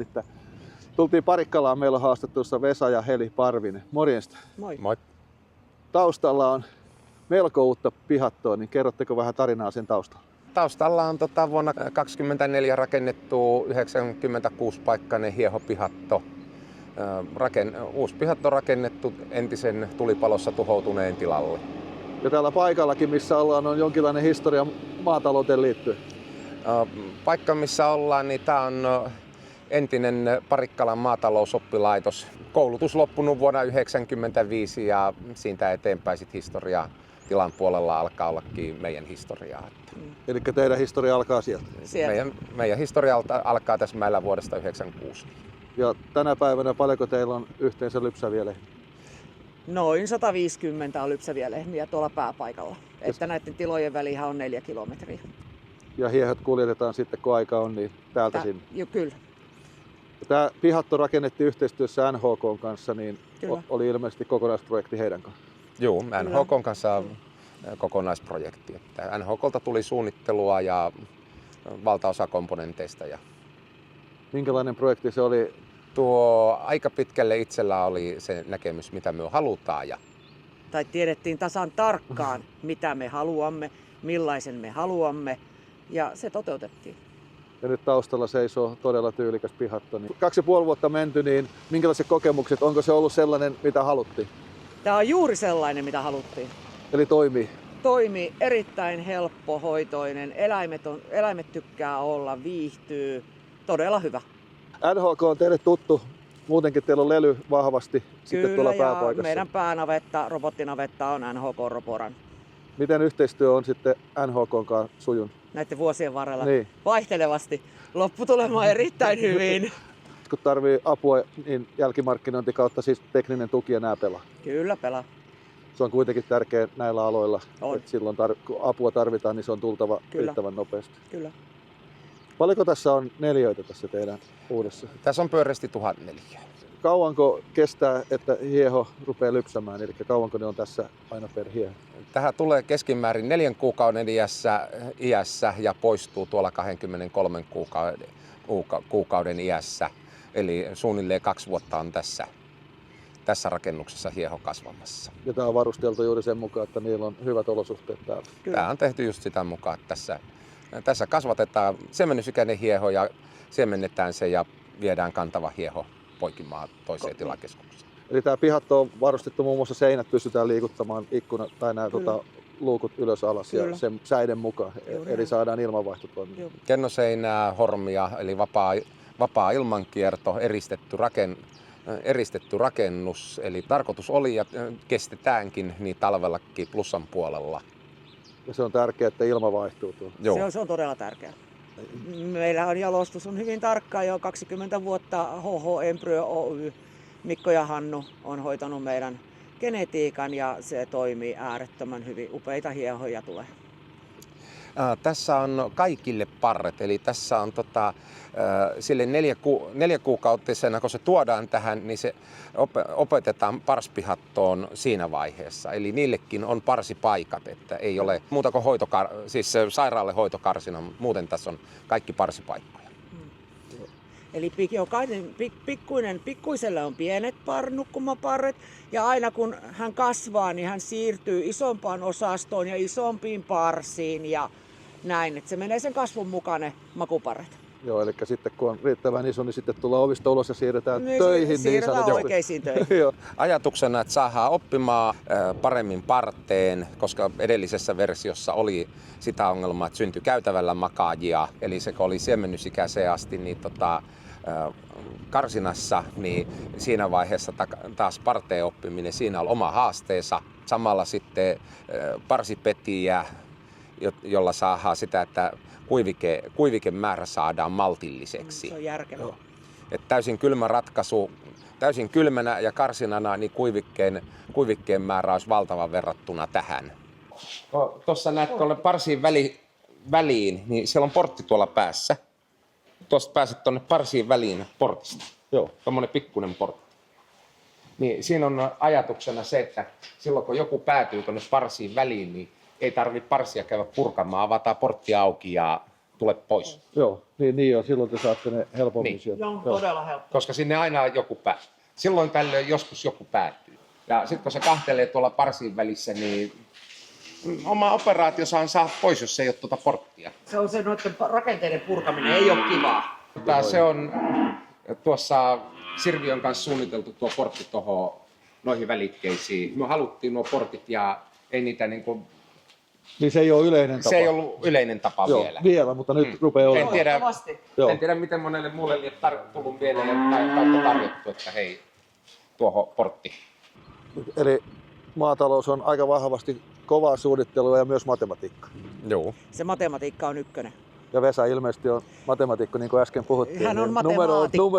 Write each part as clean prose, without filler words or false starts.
Että tultiin Parikkalaan, meillä on haastattelussa Vesa ja Heli Parvinen. Morjesta. Moi. Moi. Taustalla on melko uutta pihattoa, niin kerrotteko vähän tarinaa sen taustalla? Taustalla on vuonna 2024 rakennettu 96-paikkainen hiehopihatto. Uusi pihatto rakennettu entisen tulipalossa tuhoutuneen tilalle. Ja täällä paikallakin, missä ollaan, on jonkinlainen historia maatalouteen liittyen. Paikka, missä ollaan, niin tämä on entinen Parikkalan maatalousoppilaitos. Koulutus loppunut vuonna 1995 ja siitä eteenpäin sit historiaa tilan puolella alkaa ollakin meidän historiaa. Eli teidän historia alkaa sieltä. Meidän historia alkaa tässä mäellä vuodesta 1996. Ja tänä päivänä paljonko teillä on yhteensä lypsäviä lehmiä? Noin 150 on lypsäviä lehmiä tuolla pääpaikalla. Että näiden tilojen välihän on 4 kilometriä. Ja hiehot kuljetetaan sitten, kun aika on, niin täältä sinne. Jo, kyllä. Tämä pihatto rakennettiin yhteistyössä NHK:n kanssa, niin Kyllä. oli ilmeisesti kokonaisprojekti heidän kanssa. Joo, NHK:n kanssa kokonaisprojekti. Että NHK:lta tuli suunnittelua ja valtaosa komponenteista. Minkälainen projekti se oli? Tuo aika pitkälle itsellä oli se näkemys, mitä me halutaan. Tai tiedettiin tasan tarkkaan, mitä me haluamme, millaisen me haluamme, ja se toteutettiin. Ja nyt taustalla seisoo todella tyylikäs pihatto. 2,5 vuotta menty, niin minkälaiset kokemukset? Onko se ollut sellainen, mitä haluttiin? Tämä on juuri sellainen, mitä haluttiin. Eli toimii? Toimii erittäin helppohoitoinen, eläimet tykkää olla, viihtyy, todella hyvä. NHK on teille tuttu. Muutenkin teillä on lely vahvasti sitten tuolla Kyllä, ja pääpaikassa. meidän päänavetta, robottinavetta on NHK Roporan. Miten yhteistyö on sitten NHK:n kanssa sujunut? Näiden vuosien varrella Niin. vaihtelevasti. Lopputulema erittäin hyvin. Kun tarvii apua, niin jälkimarkkinointi kautta siis tekninen tuki ja nämä pelaa. Kyllä pelaa. Se on kuitenkin tärkeä näillä aloilla. On. Että silloin kun apua tarvitaan, niin se on tultava Kyllä. riittävän nopeasti. Kyllä. Paljonko tässä on neliöitä tässä teidän uudessa? Tässä on pyöreästi 1004. Kauanko kestää, että hieho rupeaa lypsämään? Eli kauanko ne on tässä aina per hieho? Tähän tulee keskimäärin 4 kuukauden iässä ja poistuu tuolla 23 kuukauden iässä. Eli suunnilleen 2 vuotta on tässä rakennuksessa hieho kasvamassa. Ja tämä on varusteltu juuri sen mukaan, että niillä on hyvät olosuhteet täällä. Kyllä. Tämä on tehty just sitä mukaan, että tässä kasvatetaan siemennysikäinen hieho ja siemennetään se ja viedään kantava hieho poikimaan toiseen tilakeskukseen. Eli tämä pihatto on varustettu muun muassa seinät, pystytään liikuttamaan ikkunat tai nämä luukut ylös alas ja sen säiden mukaan. Eli saadaan ilmanvaihto toimimaan. Kennoseinää, hormia eli vapaa ilmankierto, eristetty rakennus. Eli tarkoitus oli ja kestetäänkin niin talvellakin plussan puolella. Ja se on tärkeää, että ilma vaihtuu tuolla. Joo. Se on todella tärkeää. Meillä on jalostus on hyvin tarkkaa jo 20 vuotta. HH Embryo Oy, Mikko ja Hannu on hoitanut meidän genetiikan ja se toimii äärettömän hyvin. Upeita hiehoja tulee. Tässä on kaikille parret, eli tässä on sille 4 kuukautisena, kun se tuodaan tähän, niin se opetetaan parspihattoon siinä vaiheessa. Eli niillekin on parsipaikat, että ei ole muuta kuin siis sairaalle hoitokarsina, muuten tässä on kaikki parsipaikkoja. Eli pikkuiselle on pienet nukkumaparret ja aina kun hän kasvaa, niin hän siirtyy isompaan osastoon ja isompiin parsiin ja näin, että se menee sen kasvun mukaan ne makuparret. Joo, eli sitten kun on riittävän iso, niin sitten tullaan ovista ulos ja siirretään töihin. Siirretään oikeisiin töihin. Ajatuksena, että saadaan oppimaan paremmin parteen, koska edellisessä versiossa oli sitä ongelmaa, että syntyi käytävällä makaajia, eli se kun oli siemennysikäiseen asti, niin karsinassa, niin siinä vaiheessa taas parteen oppiminen, siinä on oma haasteensa. Samalla sitten parsipetiä, jolla saadaan sitä, että kuivikemäärä saadaan maltilliseksi. Se on järkevää. Täysin kylmä ratkaisu, täysin kylmänä ja karsinana, niin kuivikkeen määrä olisi valtava verrattuna tähän. Tuossa näet tuolle parsiin väliin, niin siellä on portti tuolla päässä. Tuosta pääset tuonne parsiin väliin portista. Joo, tommonen pikkuinen portti. Niin siinä on ajatuksena se, että silloin kun joku päätyy tuonne parsiin väliin, niin ei tarvitse parsia käydä purkamaan, avataan portti auki ja tule pois. Joo, niin on. Silloin te saatte ne helpommin Niin. sieltä. Joo, todella helppo. Koska sinne aina joku silloin tällöin joskus joku päätyy. Ja sitten kun se kahtelee tuolla parsin välissä, niin oma operaatiossaan saa pois, jos ei ole tuota porttia. Se on se noiden rakenteiden purkaminen, ei ole kivaa. Se on tuossa Sirviön kanssa suunniteltu tuo portti noihin välikkeisiin. Me haluttiin nuo portit ja ei niitä niinku... Niin se ei ole yleinen tapa. Se ei ollut yleinen tapa vielä, mutta nyt rupeaa olemaan. En tiedä, miten monelle muulle ei ole tullut mieleen tai tarjottu, että hei, tuohon portti. Eli maatalous on aika vahvasti kovaa suunnittelua ja myös matematiikkaa. Joo. Se matematiikka on ykkönen. Ja Vesa ilmeisesti on matematiikko, niin kuin äsken puhuttiin. Hän on niin matemaatikko.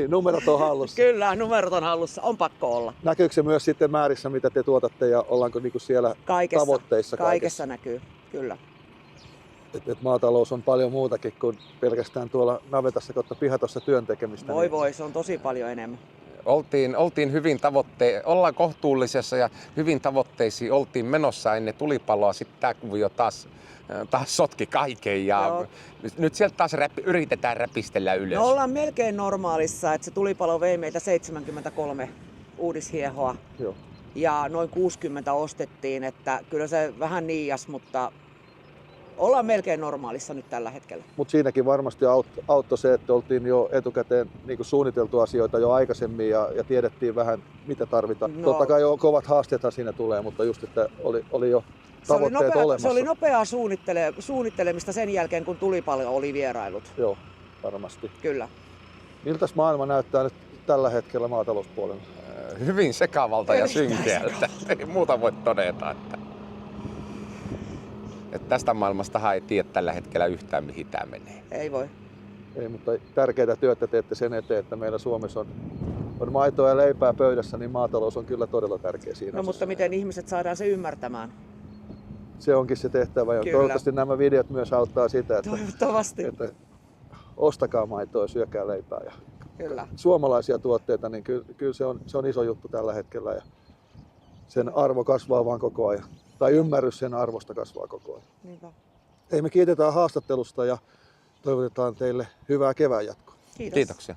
numerot on hallussa. Kyllä, numerot on hallussa. On pakko olla. Näkyykö se myös sitten määrissä, mitä te tuotatte ja ollaanko niin kuin siellä tavoitteissa? Kaikessa näkyy, kyllä. Et maatalous on paljon muutakin kuin pelkästään tuolla navetassa kautta pihatossa työn tekemistä. Voi, se on tosi paljon enemmän. Oltiin hyvin ollaan kohtuullisessa ja hyvin tavoitteisiin oltiin menossa ennen tulipaloa. Sitten tämä kuvio taas sotki kaiken ja nyt sieltä taas yritetään räpistellä ylös. No ollaan melkein normaalissa, että se tulipalo vei meiltä 73 uudishiehoa. Joo. Ja noin 60 ostettiin, että kyllä se vähän niias, mutta ollaan melkein normaalissa nyt tällä hetkellä. Mutta siinäkin varmasti auttoi se, että oltiin jo etukäteen niin kuin suunniteltu asioita jo aikaisemmin ja tiedettiin vähän mitä tarvitaan. Totta kai jo kovat haasteethan siinä tulee, mutta just että oli jo tavoitteet olemassa. Se oli nopeaa suunnittelemista sen jälkeen, kun tulipalo oli vierailut. Joo, varmasti. Kyllä. Miltäs maailma näyttää nyt tällä hetkellä maatalouspuolella? Hyvin sekavalta ja synkeältä. Ei muuta voi todeta. Että tästä maailmastahan ei tiedä tällä hetkellä yhtään, mihin tämä menee. Ei voi. Ei, mutta tärkeää työtä teette sen eteen, että meillä Suomessa on maitoa ja leipää pöydässä, niin maatalous on kyllä todella tärkeä siinä. No mutta miten ihmiset saadaan se ymmärtämään? Se onkin se tehtävä ja toivottavasti nämä videot myös auttaa sitä, että ostakaa maitoa ja syökää leipää. Ja kyllä. Suomalaisia tuotteita, niin kyllä se on iso juttu tällä hetkellä ja sen arvo kasvaa vaan koko ajan. Tai ymmärrys sen arvosta kasvaa koko ajan. Niinpä. Me kiitetään haastattelusta ja toivotetaan teille hyvää kevään jatkoa. Kiitos. Kiitoksia.